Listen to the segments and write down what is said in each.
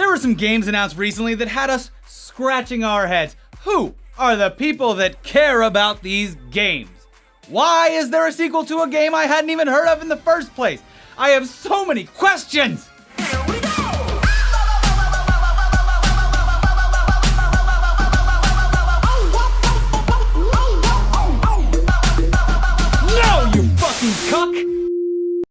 There were some games announced recently that had us scratching our heads. Who are the people that care about these games? Why is there a sequel to a game I hadn't even heard of in the first place? I have so many questions! Here we go! No, you fucking cuck!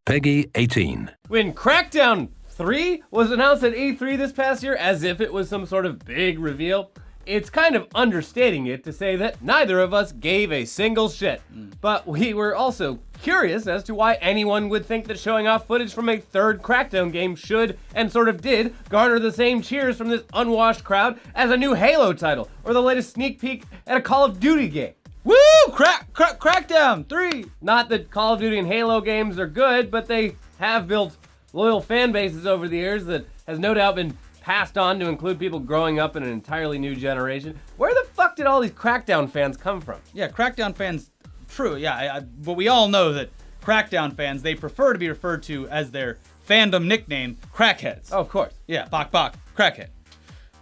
Peggy 18. When Crackdown 3 was announced at E3 this past year as if it was some sort of big reveal, it's kind of understating it to say that neither of us gave a single shit. But we were also curious as to why anyone would think that showing off footage from a third Crackdown game should, and sort of did, garner the same cheers from this unwashed crowd as a new Halo title or the latest sneak peek at a Call of Duty game. Woo! Crackdown 3! Not that Call of Duty and Halo games are good, but they have built loyal fan bases over the years that has no doubt been passed on to include people growing up in an entirely new generation. Where the fuck did all these Crackdown fans come from? Yeah, Crackdown fans, true, yeah, but we all know that Crackdown fans, they prefer to be referred to as their fandom nickname, crackheads. Oh, of course. Yeah, bok, crackhead.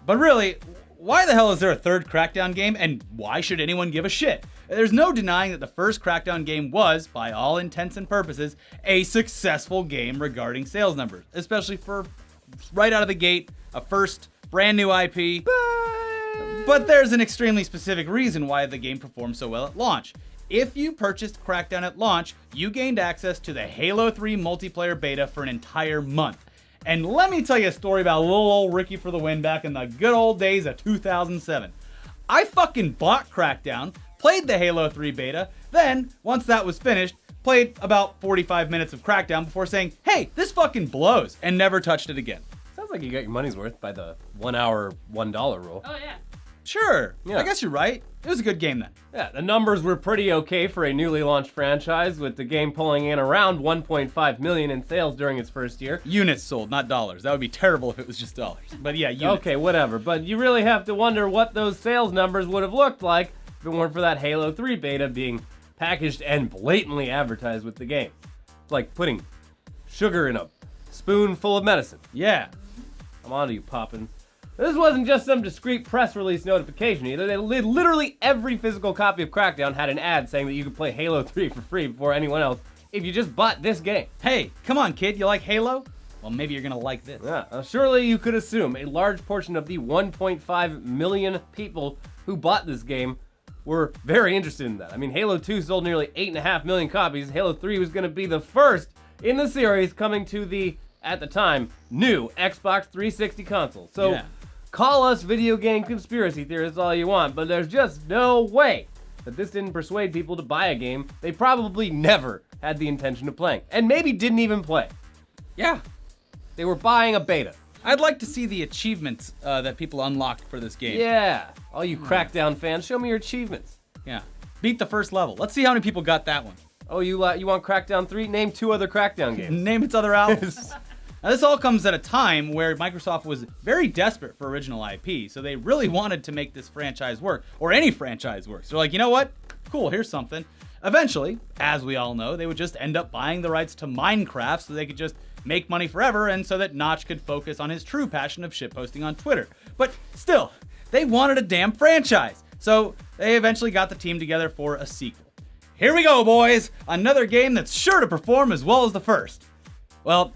But really, why the hell is there a third Crackdown game, and why should anyone give a shit? There's no denying that the first Crackdown game was, by all intents and purposes, a successful game regarding sales numbers, especially for right out of the gate, a first brand new IP. But there's an extremely specific reason why the game performed so well at launch. If you purchased Crackdown at launch, you gained access to the Halo 3 multiplayer beta for an entire month. And let me tell you a story about little old Ricky for the win back in the good old days of 2007. I fucking bought Crackdown, played the Halo 3 beta, then, once that was finished, played about 45 minutes of Crackdown before saying, hey, this fucking blows, and never touched it again. Sounds like you got your money's worth by the 1 hour, $1 rule. Oh, yeah. Sure, Yeah. I guess you're right. It was a good game then. Yeah, the numbers were pretty okay for a newly launched franchise, with the game pulling in around 1.5 million in sales during its first year. Units sold, not dollars. That would be terrible if it was just dollars. But yeah, units. Okay, whatever, but you really have to wonder what those sales numbers would have looked like if it weren't for that Halo 3 beta being packaged and blatantly advertised with the game. It's like putting sugar in a spoon full of medicine. Yeah. I'm onto you, Poppins. This wasn't just some discreet press release notification either. They literally every physical copy of Crackdown had an ad saying that you could play Halo 3 for free before anyone else if you just bought this game. Hey, come on, kid. You like Halo? Well, maybe you're gonna like this. Yeah, surely you could assume a large portion of the 1.5 million people who bought this game were very interested in that. I mean, Halo 2 sold nearly 8.5 million copies. Halo 3 was going to be the first in the series coming to the, at the time, new Xbox 360 console. So, Yeah. Call us video game conspiracy theorists all you want, but there's just no way that this didn't persuade people to buy a game they probably never had the intention of playing, and maybe didn't even play. Yeah. They were buying a beta. I'd like to see the achievements that people unlocked for this game. Yeah, all you Crackdown fans, show me your achievements. Yeah. Beat the first level. Let's see how many people got that one. Oh, you want Crackdown 3? Name 2 other Crackdown games. Name its other albums. Now, this all comes at a time where Microsoft was very desperate for original IP, so they really wanted to make this franchise work, or any franchise work. So they're like, you know what? Cool, here's something. Eventually, as we all know, they would just end up buying the rights to Minecraft so they could just make money forever, and so that Notch could focus on his true passion of shitposting on Twitter. But still, they wanted a damn franchise, so they eventually got the team together for a sequel. Here we go, boys! Another game that's sure to perform as well as the first. Well,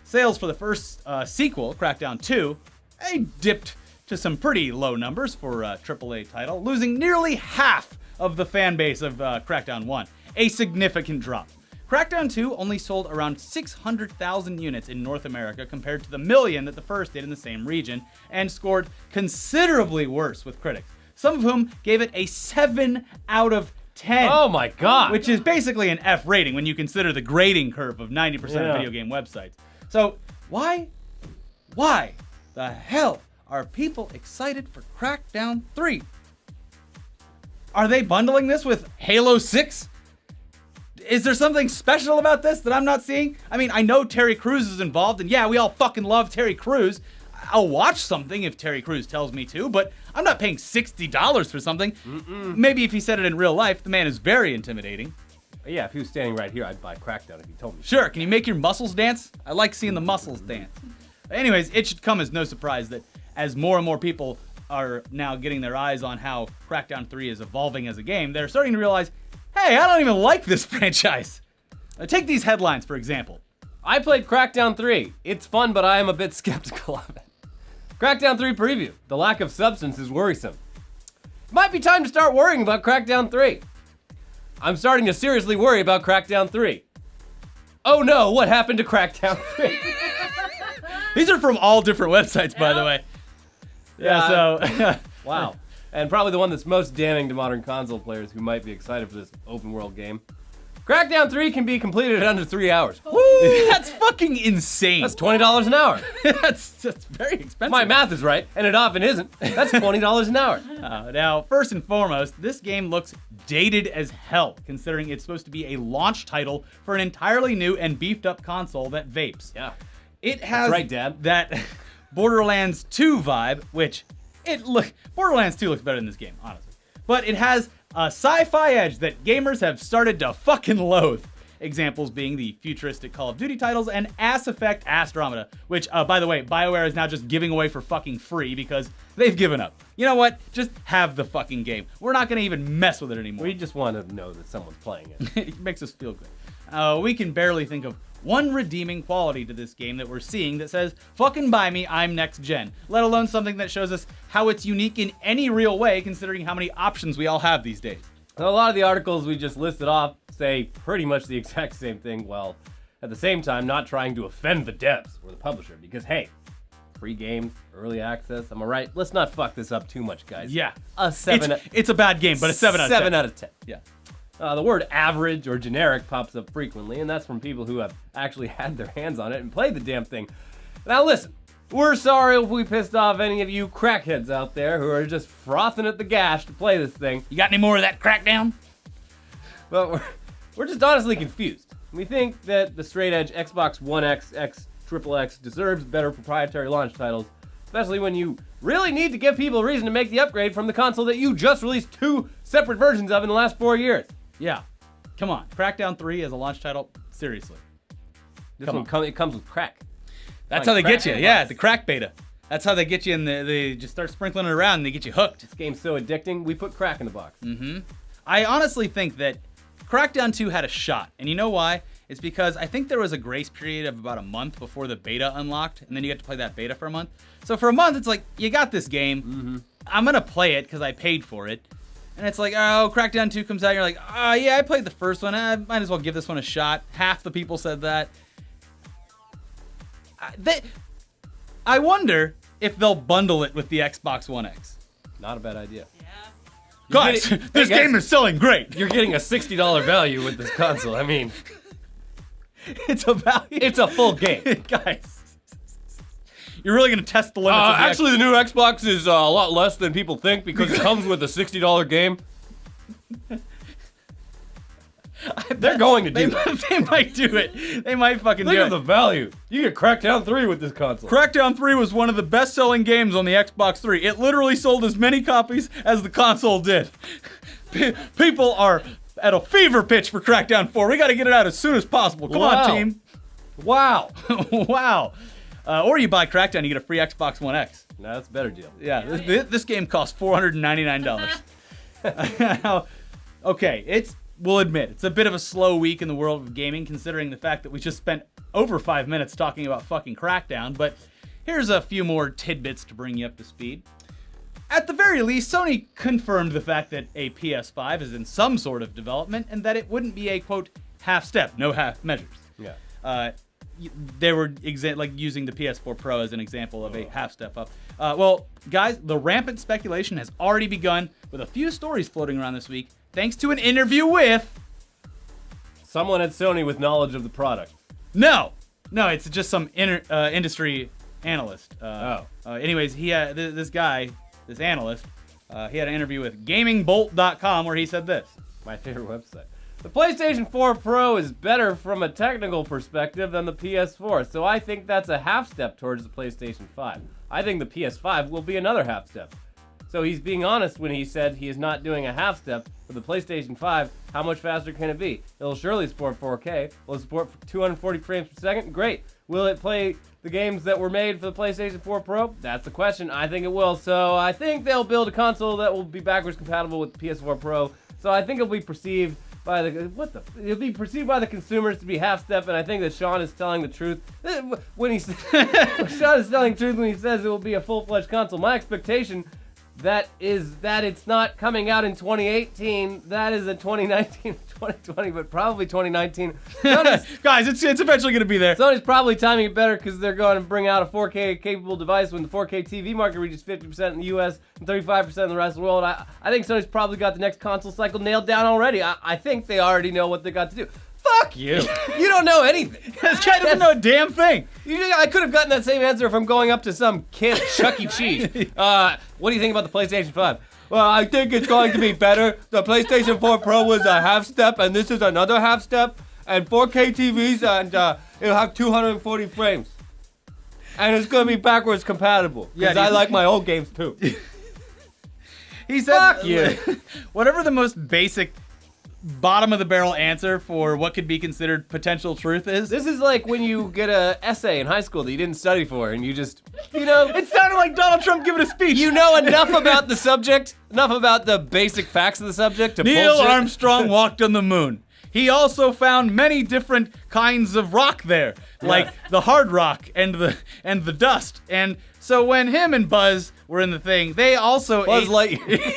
sales for the first sequel, Crackdown 2, they dipped to some pretty low numbers for a AAA title, losing nearly half of the fan base of Crackdown 1. A significant drop. Crackdown 2 only sold around 600,000 units in North America compared to the million that the first did in the same region, and scored considerably worse with critics, some of whom gave it a 7 out of 10. Oh my god! Which is basically an F rating when you consider the grading curve of 90% of video game websites. So, why the hell are people excited for Crackdown 3? Are they bundling this with Halo 6? Is there something special about this that I'm not seeing? I mean, I know Terry Crews is involved, and yeah, we all fucking love Terry Crews. I'll watch something if Terry Crews tells me to, but I'm not paying $60 for something. Maybe if he said it in real life, the man is very intimidating. Yeah, if he was standing right here, I'd buy Crackdown if he told me. Sure, can you make your muscles dance? I like seeing the muscles dance. Anyways, it should come as no surprise that as more and more people are now getting their eyes on how Crackdown 3 is evolving as a game, they're starting to realize, hey, I don't even like this franchise. Take these headlines, for example. I played Crackdown 3. It's fun, but I am a bit skeptical of it. Crackdown 3 preview. The lack of substance is worrisome. It might be time to start worrying about Crackdown 3. I'm starting to seriously worry about Crackdown 3. Oh no, what happened to Crackdown 3? These are from all different websites, by the way. So... Wow. And probably the one that's most damning to modern console players who might be excited for this open world game. Crackdown 3 can be completed in under 3 hours. Woo! That's fucking insane. That's $20 an hour. that's very expensive. My math is right, and it often isn't. That's $20 an hour. Now, first and foremost, this game looks dated as hell, considering it's supposed to be a launch title for an entirely new and beefed up console that vapes. Yeah. It has That's right, Dad. that Borderlands 2 vibe, which Borderlands 2 looks better than this game, honestly. But it has a sci-fi edge that gamers have started to fucking loathe. Examples being the futuristic Call of Duty titles and Ass Effect Astromeda, which, by the way, BioWare is now just giving away for fucking free because they've given up. You know what? Just have the fucking game. We're not gonna even mess with it anymore. We just want to know that someone's playing it. It makes us feel good. We can barely think of one redeeming quality to this game that we're seeing that says, fucking buy me, I'm next gen. Let alone something that shows us how it's unique in any real way, considering how many options we all have these days. A lot of the articles we just listed off say pretty much the exact same thing, while at the same time not trying to offend the devs or the publisher, because hey, free games, early access, am I right? Let's not fuck this up too much, guys. Yeah. A 7 It's a bad game, but a 7 out of 10. 7 out of 10. Yeah. The word average or generic pops up frequently, and that's from people who have actually had their hands on it and played the damn thing. Now listen, we're sorry if we pissed off any of you crackheads out there who are just frothing at the gash to play this thing. You got any more of that Crackdown? But we're just honestly confused. We think that the straight edge Xbox One X, XXX deserves better proprietary launch titles, especially when you really need to give people a reason to make the upgrade from the console that you just released 2 separate versions of in the last 4 years. Yeah. Come on. Crackdown 3 as a launch title? Seriously. This one it comes with crack. That's Like how they get crack you. in Yeah, box. the crack beta. That's how they get you, and they just start sprinkling it around and they get you hooked. This game's so addicting, we put crack in the box. I honestly think that Crackdown 2 had a shot. And you know why? It's because I think there was a grace period of about a month before the beta unlocked, and then you get to play that beta for a month. So for a month, it's like, you got this game. I'm going to play it because I paid for it. And it's like, oh, Crackdown 2 comes out, and you're like, oh, yeah, I played the first one. I might as well give this one a shot. Half the people said that. I wonder if they'll bundle it with the Xbox One X. Not a bad idea. Guys, this game is selling great. You're getting a $60 value with this console. I mean, It's a value. it's a full game. Guys, you're really going to test the limits of the Actually, the new Xbox is a lot less than people think because it comes with a $60 game. They're going to do that. They might do it. They might fucking Think do of the it. value. You get Crackdown 3 with this console. Crackdown 3 was one of the best-selling games on the Xbox 3. It literally sold as many copies as the console did. People are at a fever pitch for Crackdown 4. We got to get it out as soon as possible. Come Wow. on, team. Wow. Wow. Or you buy Crackdown, you get a free Xbox One X. No, that's a better deal. Yeah, this game costs $499. Now, okay, we'll admit, it's a bit of a slow week in the world of gaming, considering the fact that we just spent over 5 minutes talking about fucking Crackdown, but here's a few more tidbits to bring you up to speed. At the very least, Sony confirmed the fact that a PS5 is in some sort of development, and that it wouldn't be a, quote, half step, no half measures. Yeah. They were using the PS4 Pro as an example of a half step up. Well, guys, the rampant speculation has already begun with a few stories floating around this week, thanks to an interview with... Someone at Sony with knowledge of the product. No, it's just some industry analyst. Anyways, this analyst, he had an interview with GamingBolt.com where he said this. My favorite website. The PlayStation 4 Pro is better from a technical perspective than the PS4, so I think that's a half step towards the PlayStation 5. I think the PS5 will be another half step. So he's being honest when he said he is not doing a half step for the PlayStation 5. How much faster can it be? It'll surely support 4K. Will it support 240 frames per second? Great. Will it play the games that were made for the PlayStation 4 Pro? That's the question. I think it will. So I think they'll build a console that will be backwards compatible with the PS4 Pro. So I think it'll be perceived by it'll be perceived by the consumers to be half-step, and I think that Sean is telling the truth when he Sean is telling the truth when he says it will be a full-fledged console. My expectation that it's not coming out in 2018. That is a 2019, 2020, but probably 2019. Guys, it's eventually going to be there. Sony's probably timing it better because they're going to bring out a 4K capable device when the 4K TV market reaches 50% in the US and 35% in the rest of the world. I think Sony's probably got the next console cycle nailed down already. I think they already know what they got to do. Fuck you. You don't know anything. This guy doesn't know a damn thing. I could have gotten that same answer if I'm going up to some kid at Chuck E. Cheese. What do you think about the PlayStation 5? Well, I think it's going to be better. The PlayStation 4 Pro was a half step, and this is another half step. And 4K TVs, and it'll have 240 frames. And it's going to be backwards compatible. Because I like my old games too. He said, fuck you. Whatever the most basic bottom of the barrel answer for what could be considered potential truth is. This is like when you get an essay in high school that you didn't study for and you just, It sounded like Donald Trump giving a speech. You know enough about the subject, enough about the basic facts of the subject to Neil bullshit. Armstrong walked on the moon. He also found many different kinds of rock there, like the hard rock and the dust. And so when him and Buzz were in the thing, they also Buzz Lightyear.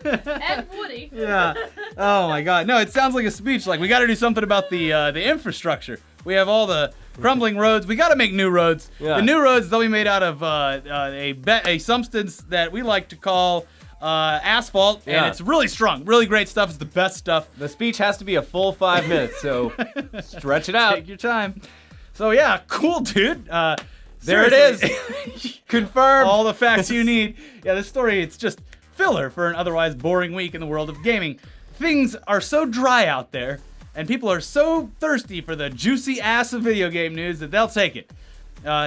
And Woody. Yeah. Oh my God. No, it sounds like a speech. Like we got to do something about the infrastructure. We have all the crumbling roads. We got to make new roads. Yeah. The new roads they'll be made out of a substance that we like to call asphalt, and it's really strong, really great stuff. It's the best stuff. The speech has to be a full 5 minutes, so stretch it out. Take your time. So yeah, cool, dude. There it is. Confirmed. All the facts you need. Yeah, this story, it's just filler for an otherwise boring week in the world of gaming. Things are so dry out there, and people are so thirsty for the juicy ass of video game news that they'll take it.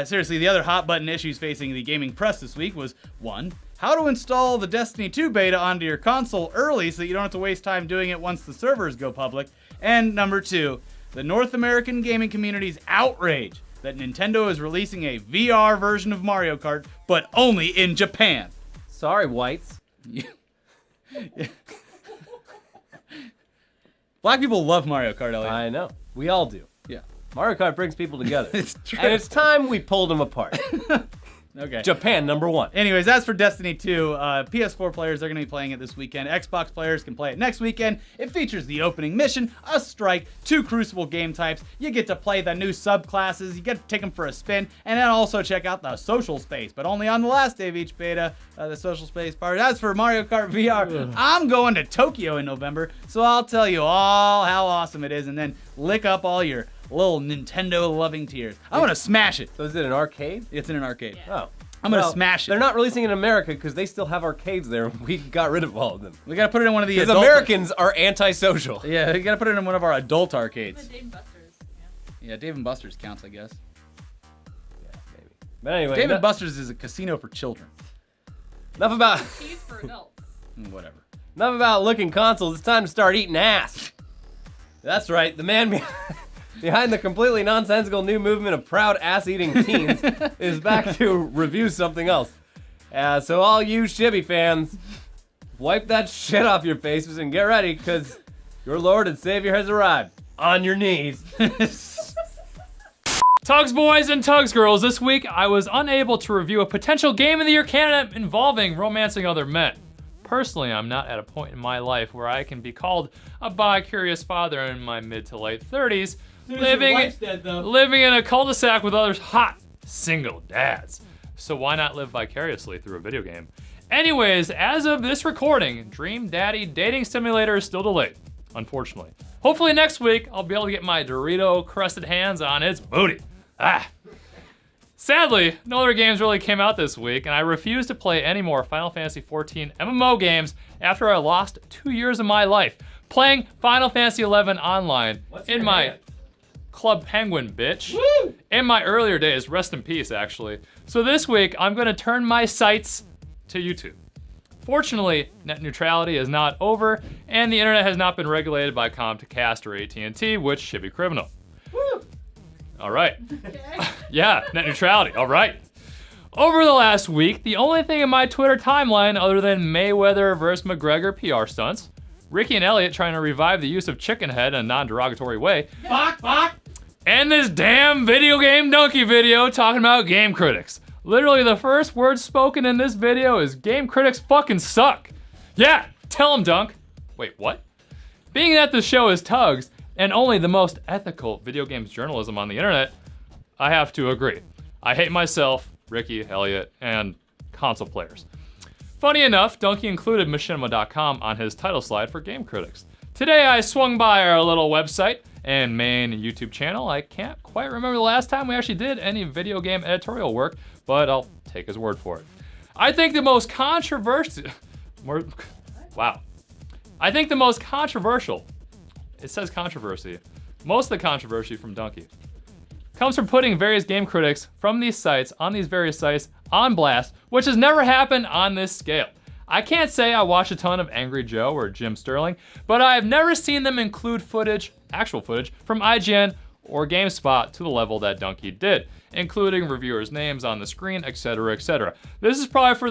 Seriously, the other hot button issues facing the gaming press this week was 1. How to install the Destiny 2 beta onto your console early so that you don't have to waste time doing it once the servers go public. And number 2, the North American gaming community's outrage that Nintendo is releasing a VR version of Mario Kart, but only in Japan. Sorry, whites. Black people love Mario Kart, Elliot. I know. We all do. Yeah. Mario Kart brings people together. It's true. And it's time we pulled them apart. Okay. Japan, number 1. Anyways, as for Destiny 2, PS4 players are going to be playing it this weekend. Xbox players can play it next weekend. It features the opening mission, a strike, 2 Crucible game types. You get to play the new subclasses. You get to take them for a spin, and then also check out the social space, but only on the last day of each beta, the social space part. As for Mario Kart VR, I'm going to Tokyo in November, so I'll tell you all how awesome it is, and then lick up all your little Nintendo loving tears. I'm gonna smash it. So is it an arcade? It's in an arcade. Yeah. Oh. I'm gonna smash it. They're not releasing it in America because they still have arcades there. We got rid of all of them. We gotta put it in one of the Because adult. Americans are antisocial. Yeah, we gotta put it in one of our adult The arcades. Dave Buster's. Yeah. Yeah, Dave & Buster's counts, I guess. Yeah, maybe. But anyway, Dave & Buster's is a casino for children. enough about Cheese for adults. Whatever. enough about looking consoles. It's time to start eating ass. That's right. The man behind the completely nonsensical new movement of proud ass-eating teens is back to review something else. So all you Shibby fans, wipe that shit off your faces and get ready, because your Lord and Savior has arrived. On your knees. Tugs boys and Tugs girls, this week I was unable to review a potential Game of the Year candidate involving romancing other men. Personally, I'm not at a point in my life where I can be called a bi-curious father in my mid to late 30s, living in a cul-de-sac with other hot, single dads. So why not live vicariously through a video game? Anyways, as of this recording, Dream Daddy Dating Simulator is still delayed, unfortunately. Hopefully next week, I'll be able to get my Dorito-crusted hands on its booty. Sadly, no other games really came out this week, and I refuse to play any more Final Fantasy XIV MMO games after I lost 2 years of my life playing Final Fantasy XI online in my Club Penguin, bitch. Woo! In my earlier days, rest in peace, actually. So this week, I'm gonna turn my sights to YouTube. Fortunately, net neutrality is not over, and the internet has not been regulated by Comcast or AT&T, which should be criminal. Woo! All right. Okay. Yeah, net neutrality. All right. Over the last week, the only thing in my Twitter timeline other than Mayweather versus McGregor PR stunts, Ricky and Elliot trying to revive the use of chicken head in a non-derogatory way, and this damn video game donkey video talking about game critics. Literally the first word spoken in this video is game critics fucking suck. Yeah, tell them, Dunk. Wait, what? Being that the show is T.U.G.S and only the most ethical video games journalism on the internet, I have to agree. I hate myself, Ricky, Elliot, and console players. Funny enough, Donkey included Machinima.com on his title slide for game critics. Today I swung by our little website and main YouTube channel. I can't quite remember the last time we actually did any video game editorial work, but I'll take his word for it. I think the most controversial, I think the most controversial, it says controversy, most of the controversy from Donkey comes from putting various game critics from these sites on these various sites on blast, which has never happened on this scale. I can't say I watch a ton of Angry Joe or Jim Sterling, but I have never seen them include footage, actual footage, from IGN or GameSpot to the level that Donkey did, including reviewers' names on the screen, etc., etc. This is probably for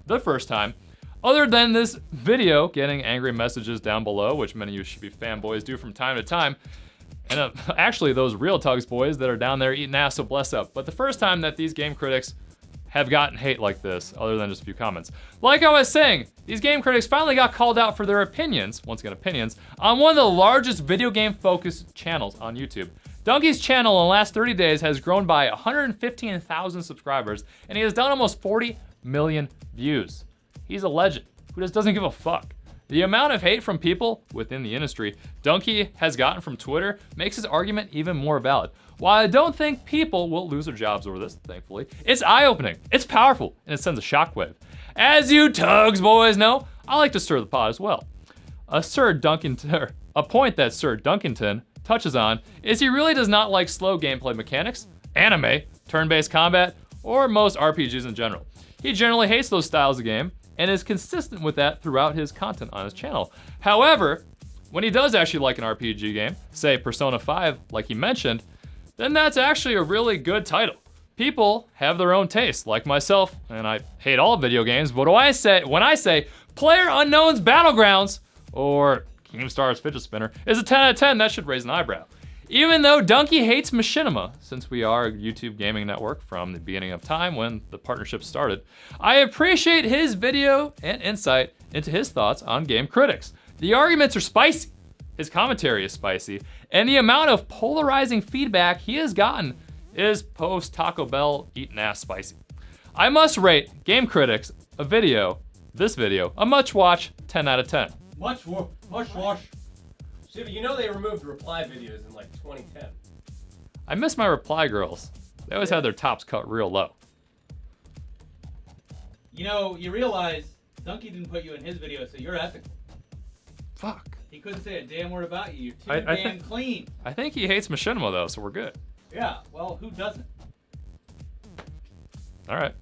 the first time, other than this video getting angry messages down below, which many of you should be fanboys do from time to time, and actually those real T.U.G.S boys that are down there eating ass, so bless up. But the first time that these game critics have gotten hate like this, other than just a few comments. Like I was saying, these game critics finally got called out for their opinions, once again opinions, on one of the largest video game focused channels on YouTube. Donkey's channel in the last 30 days has grown by 115,000 subscribers, and he has done almost 40 million views. He's a legend who just doesn't give a fuck. The amount of hate from people within the industry Donkey has gotten from Twitter makes his argument even more valid. While I don't think people will lose their jobs over this, thankfully, it's eye-opening, it's powerful, and it sends a shockwave. As you T.U.G.S boys know, I like to stir the pot as well. A point that Sir Dunkington touches on is he really does not like slow gameplay mechanics, anime, turn-based combat, or most RPGs in general. He generally hates those styles of game, and is consistent with that throughout his content on his channel. However, when he does actually like an RPG game, say Persona 5, like he mentioned, then that's actually a really good title. People have their own taste, like myself, and I hate all video games, but when I say PlayerUnknown's Battlegrounds, or Keemstar's Fidget Spinner, is a 10 out of 10, that should raise an eyebrow. Even though Donkey hates Machinima, since we are a YouTube gaming network from the beginning of time when the partnership started, I appreciate his video and insight into his thoughts on game critics. The arguments are spicy, his commentary is spicy, and the amount of polarizing feedback he has gotten is post-Taco Bell eating ass spicy. I must rate Game Critics this video, a much watch 10 out of 10. Much wash. Shit, you know they removed reply videos in like 2010. I miss my reply girls. They always had their tops cut real low. You know, you realize Donkey didn't put you in his video, so you're ethical. Fuck. He couldn't say a damn word about you. You're too I damn clean. I think he hates Machinima though, so we're good. Yeah, well, who doesn't? All right.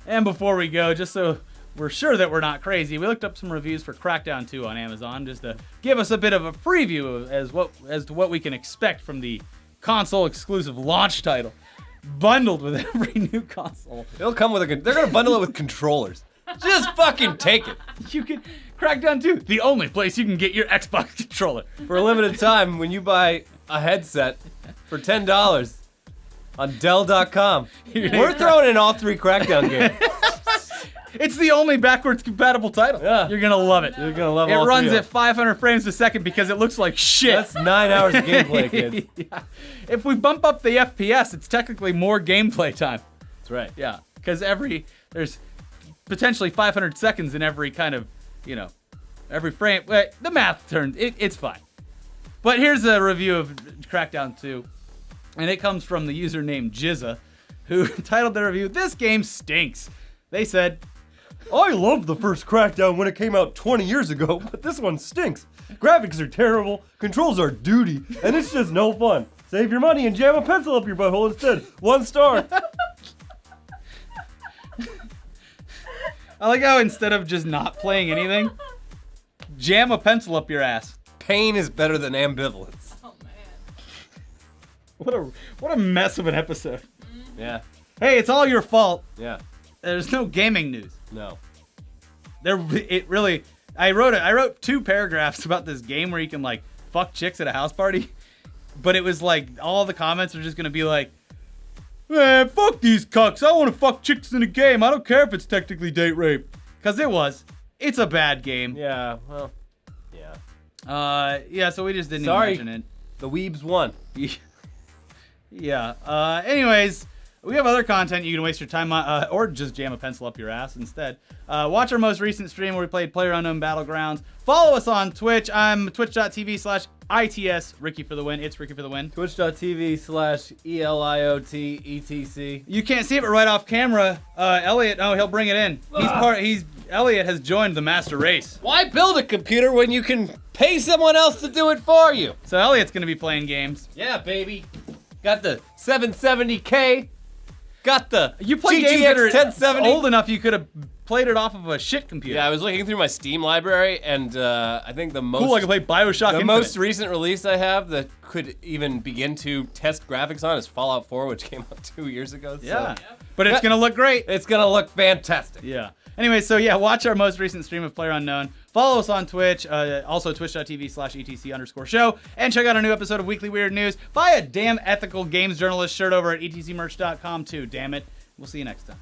And before we go, just so we're sure that we're not crazy, we looked up some reviews for Crackdown 2 on Amazon just to give us a bit of a preview as to what we can expect from the console-exclusive launch title, bundled with every new console. They'll come with they're gonna bundle it with controllers. Just fucking take it. You can Crackdown 2, the only place you can get your Xbox controller. For a limited time, when you buy a headset for $10 on Dell.com, we're throwing in all 3 Crackdown games. It's the only backwards compatible title. Yeah. You're gonna love it. You're gonna love it. all It runs 3 at 500 frames a second because it looks like shit. That's 9 hours of gameplay, kids. Yeah. If we bump up the FPS, it's technically more gameplay time. That's right. Yeah, because there's potentially 500 seconds in every kind of, every frame. The math turns, it's fine. But here's a review of Crackdown 2, and it comes from the username Jizza, who titled their review, "This game stinks." They said, I loved the first Crackdown when it came out 20 years ago, but this one stinks. Graphics are terrible, controls are duty, and it's just no fun. Save your money and jam a pencil up your butthole instead. 1 star. I like how instead of just not playing anything, jam a pencil up your ass. Pain is better than ambivalence. Oh man. What a mess of an episode. Yeah. Hey, it's all your fault. Yeah. There's no gaming news. No. I wrote 2 paragraphs about this game where you can like fuck chicks at a house party, but it was like all the comments are just gonna be like, man, fuck these cucks. I want to fuck chicks in a game. I don't care if it's technically date rape, cause it was. It's a bad game. Yeah. Well. Yeah. Yeah. So we just didn't Sorry. even mention The weebs won. it. Yeah. Anyways. We have other content you can waste your time on, or just jam a pencil up your ass instead. Watch our most recent stream where we played PlayerUnknown Battlegrounds. Follow us on Twitch. I'm twitch.tv/ITS. Ricky for the win. It's Ricky for the win. Twitch.tv/ELIOTETC. You can't see it, but right off camera, Elliot. Oh, he'll bring it in. Elliot has joined the master race. Why build a computer when you can pay someone else to do it for you? So Elliot's gonna be playing games. Yeah, baby. Got the 770K. Got the You play GTX games that are 1070. old enough you could have played it off of a shit computer. Yeah, I was looking through my Steam library, and I think the most Cool, I can play Bioshock the Infinite. most recent release I have that could even begin to test graphics on is Fallout 4, which came out 2 years ago. So Yeah. But it's gonna look great. it's gonna look fantastic. Yeah. Anyway, so yeah, watch our most recent stream of PlayerUnknown. Follow us on Twitch, also twitch.tv/etc_show, and check out our new episode of Weekly Weird News. Buy a damn ethical games journalist shirt over at etcmerch.com too, damn it. We'll see you next time.